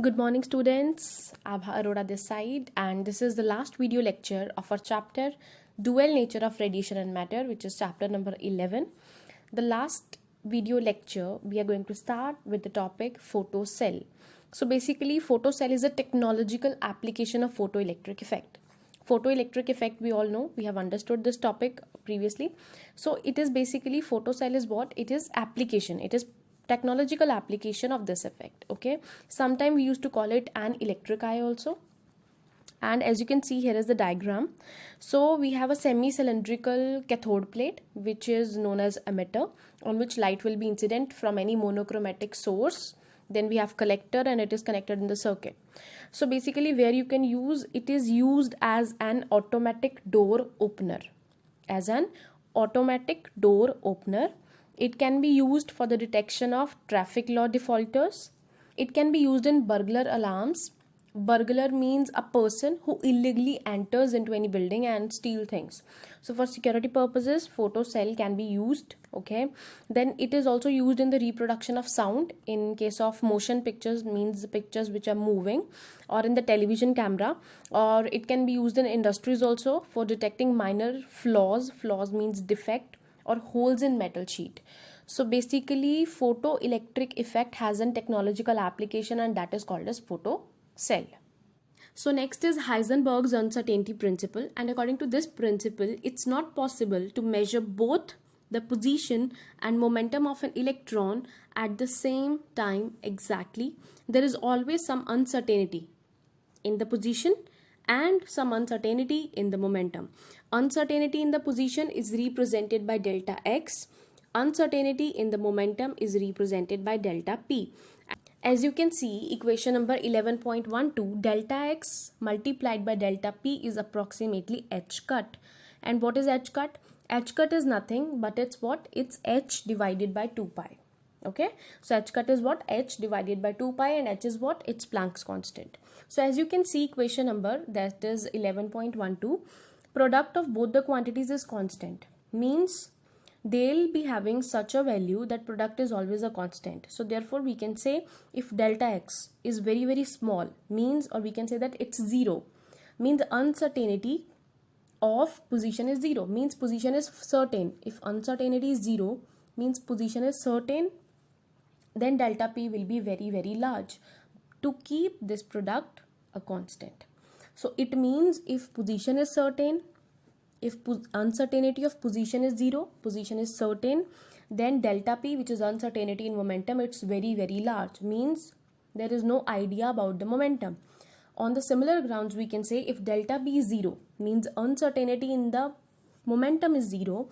Good morning, students. Abha Arora this side, and this is the last video lecture of our chapter Dual Nature of Radiation and Matter, which is chapter number 11. The last video lecture, we are going to start with the topic photocell. So, basically, photocell is a technological application of photoelectric effect. Photoelectric effect, we all know, we have understood this topic previously. So, it is basically photocell is what? It is application, it is technological application of this effect. Okay, sometimes we used to call it an electric eye also. And as you can see, here is the diagram. So we have a semi-cylindrical cathode plate, which is known as emitter, on which light will be incident from any monochromatic source. Then we have collector, and it is connected in the circuit. So basically, where you can use it is used as an automatic door opener. As an automatic door opener, it can be used for the detection of traffic law defaulters. It can be used in burglar alarms. Burglar means a person who illegally enters into any building and steal things. So for security purposes, photocell can be used. Okay, then it is also used in the reproduction of sound in case of motion pictures, means the pictures which are moving, or in the television camera, or it can be used in industries also for detecting minor flaws. Flaws means defect or holes in metal sheet. So basically, photoelectric effect has a technological application, and that is called as photocell. So next is Heisenberg's uncertainty principle, and according to this principle, it's not possible to measure both the position and momentum of an electron at the same time exactly. There is always some uncertainty in the position and some uncertainty in the momentum. Uncertainty in the position is represented by delta x. Uncertainty in the momentum is represented by delta p. As you can see, equation number 11.12, delta x multiplied by delta p is approximately h cut. And what is h cut? H cut is nothing but it's what? It's h divided by 2 pi. Okay, so h cut is what? H divided by 2 pi, and h is what? It's Planck's constant. So as you can see, equation number, that is 11.12, product of both the quantities is constant, means they'll be having such a value that product is always a constant. So therefore we can say if delta x is very small, means, or we can say that it's 0, means uncertainty of position is 0, means position is certain. If uncertainty is 0, means position is certain, then delta p will be very large to keep this product a constant. So it means if position is certain, if uncertainty of position is 0, position is certain, then delta p, which is uncertainty in momentum, it's very large, means there is no idea about the momentum. On the similar grounds, we can say if delta p is 0, means uncertainty in the momentum is 0.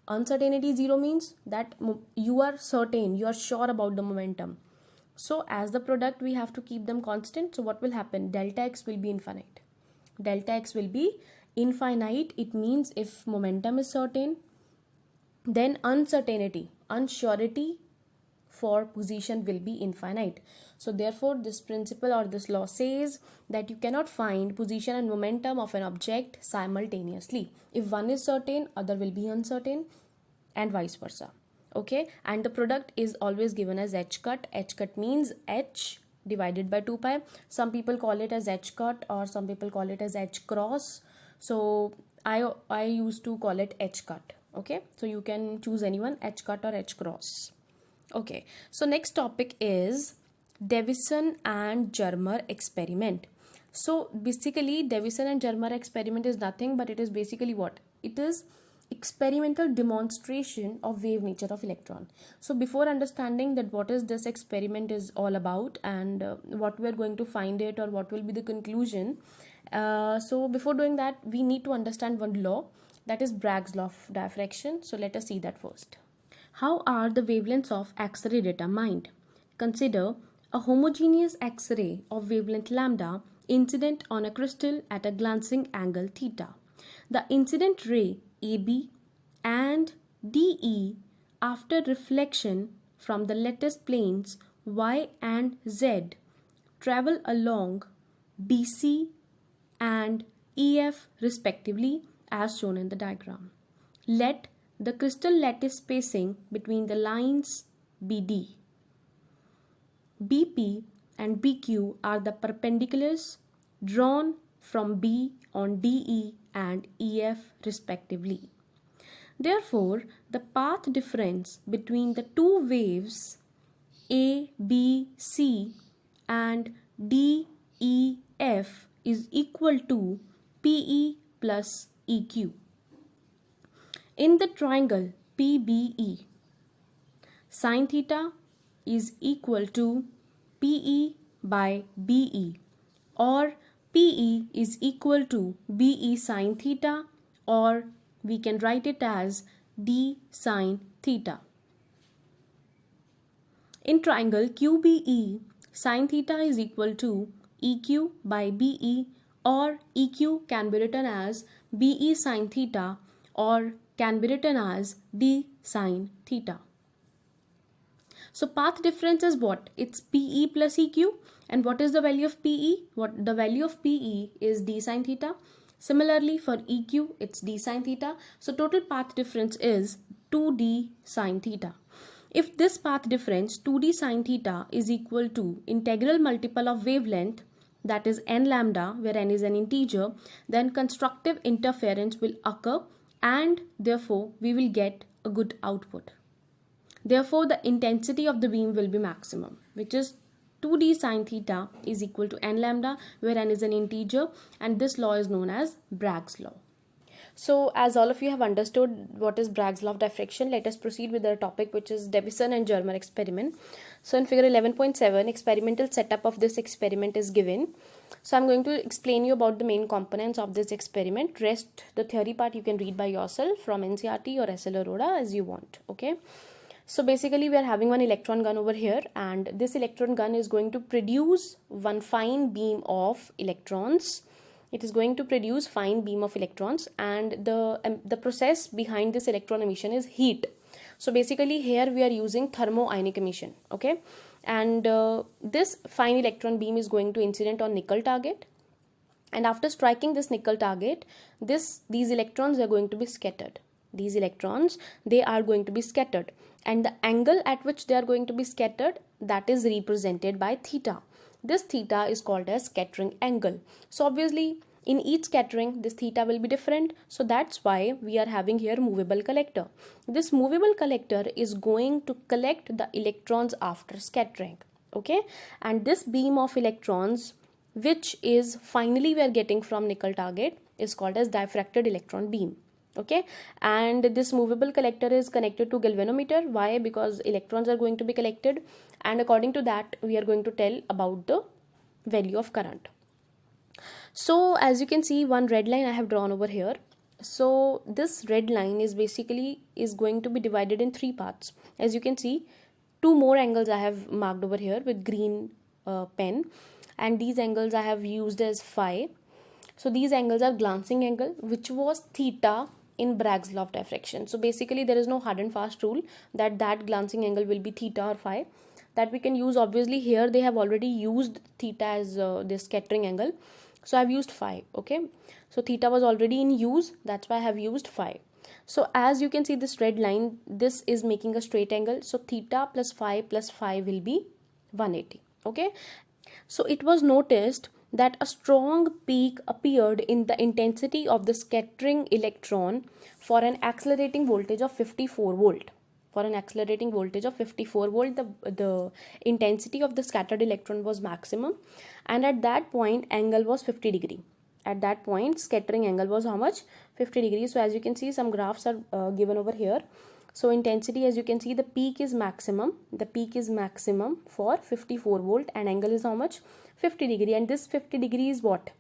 Uncertainty 0 means that you are certain, you are sure about the momentum. So as the product, we have to keep them constant. So what will happen? Delta x will be infinite. Delta x will be infinite. It means if momentum is certain, then uncertainty, unsurety for position will be infinite. So therefore this principle or this law says that you cannot find position and momentum of an object simultaneously. If one is certain, other will be uncertain, and vice versa. Okay, and the product is always given as h cut. H cut means h divided by 2 pi. Some people call it as h cut, or some people call it as h cross. So I used to call it h cut. Okay, so you can choose anyone, h cut or h cross. Okay, so next topic is Davison and Germer experiment. So basically, Davison and Germer experiment is nothing but it is basically what? It is experimental demonstration of wave nature of electron. So before understanding that what is this experiment is all about, and what we are going to find it, or what will be the conclusion, so before doing that, we need to understand one law, that is Bragg's law of diffraction. So let us see that first. How are the wavelengths of X-ray determined? Consider a homogeneous X-ray of wavelength lambda incident on a crystal at a glancing angle theta. The incident ray AB and DE after reflection from the lattice planes Y and Z travel along BC and EF respectively as shown in the diagram. Let the crystal lattice spacing between the lines BD. BP and BQ are the perpendiculars drawn from B on DE and EF respectively. Therefore, the path difference between the two waves A, B, C and D, E, F is equal to PE plus EQ. In the triangle PBE, sin theta is equal to PE by BE, or PE is equal to BE sin theta, or we can write it as D sin theta. In triangle QBE, sin theta is equal to EQ by BE, or EQ can be written as BE sin theta, or can be written as D sin theta. So path difference is what? It's PE plus EQ. And what is the value of PE? The value of PE is D sin theta. Similarly for EQ, it's D sin theta. So total path difference is 2D sin theta. If this path difference 2D sin theta is equal to integral multiple of wavelength, that is n lambda, where n is an integer, then constructive interference will occur and therefore we will get a good output. Therefore, the intensity of the beam will be maximum, which is 2D sin theta is equal to n lambda, where n is an integer, and this law is known as Bragg's law. So, as all of you have understood what is Bragg's law of diffraction, let us proceed with the topic, which is Davison and Germer experiment. So, in figure 11.7, experimental setup of this experiment is given. So, I'm going to explain you about the main components of this experiment. Rest, the theory part, you can read by yourself from NCERT or SL Aurora as you want. Okay. So basically we are having one electron gun over here, and this electron gun is going to produce one fine beam of electrons. It is going to produce fine beam of electrons, and the process behind this electron emission is heat. So basically here we are using thermo-ionic emission, okay? And this fine electron beam is going to incident on nickel target, and after striking this nickel target, these electrons are going to be scattered. These electrons, they are going to be scattered, and the angle at which they are going to be scattered, that is represented by theta. This theta is called as scattering angle. So obviously in each scattering this theta will be different, so that's why we are having here movable collector. This movable collector is going to collect the electrons after scattering, okay? And this beam of electrons, which is finally we are getting from nickel target, is called as diffracted electron beam. Okay, and this movable collector is connected to galvanometer. Why? Because electrons are going to be collected, and according to that we are going to tell about the value of current. So as you can see, one red line I have drawn over here. So this red line is basically going to be divided in three parts. As you can see, two more angles I have marked over here with green pen, and these angles I have used as phi. So these angles are glancing angle, which was theta in Bragg's law of diffraction. So basically there is no hard and fast rule that glancing angle will be theta or phi, that we can use. Obviously here they have already used theta as this scattering angle, so I have used phi. Okay, so theta was already in use, that's why I have used phi. So as you can see, this red line, this is making a straight angle, so theta plus phi will be 180. Okay, so it was noticed that a strong peak appeared in the intensity of the scattering electron for an accelerating voltage of 54 volt. For an accelerating voltage of 54 volt, the intensity of the scattered electron was maximum, and at that point angle was 50 degree. At that point scattering angle was how much? 50 degrees. So as you can see, some graphs are given over here. So intensity, as you can see, the peak is maximum. The peak is maximum for 54 volt, and angle is how much? 50 degree. And this 50 degree is what?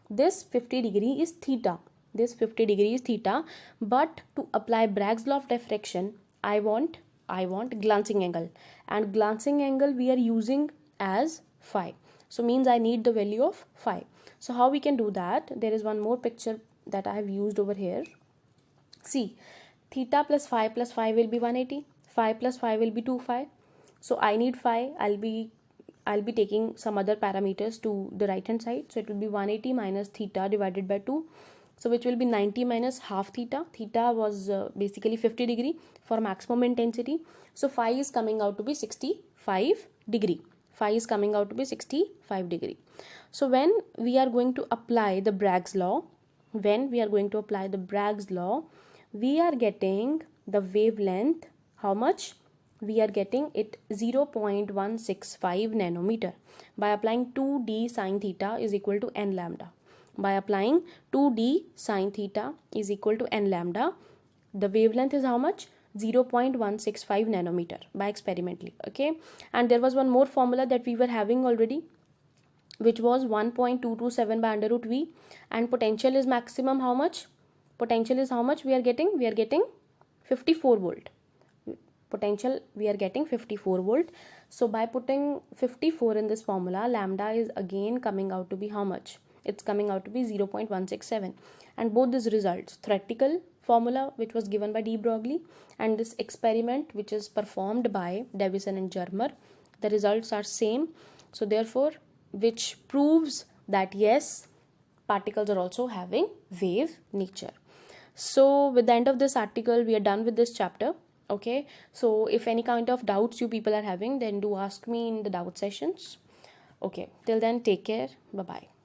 This 50 degree is theta. This 50 degree is theta. But to apply Bragg's law of diffraction, I want glancing angle, and glancing angle we are using as phi. So means I need the value of phi. So how we can do that? There is one more picture that I have used over here. See, theta plus phi will be 180. Phi plus phi will be 2 phi. So I need phi. I'll be taking some other parameters to the right hand side. So it will be 180 minus theta divided by 2. So which will be 90 minus half theta. Theta was basically 50 degree for maximum intensity. So phi is coming out to be 65 degree. phi is coming out to be 65 degree. So when we are going to apply the Bragg's law, we are getting the wavelength, how much? We are getting it 0.165 nanometer by applying 2d sine theta is equal to n lambda. By applying 2d sine theta is equal to n lambda, the wavelength is how much? 0.165 nanometer by experimentally. Okay, and there was one more formula that we were having already, which was 1.227 by under root v, and potential is maximum how much? Potential is how much we are getting? We are getting 54 volt. Potential we are getting 54 volt. So by putting 54 in this formula, lambda is again coming out to be how much? It's coming out to be 0.167. And both these results, theoretical formula which was given by de Broglie and this experiment which is performed by Davison and Germer, the results are same. So therefore, which proves that yes, particles are also having wave nature. So with the end of this article, we are done with this chapter. Okay, so if any kind of doubts you people are having, then do ask me in the doubt sessions. Okay, till then, take care. Bye bye.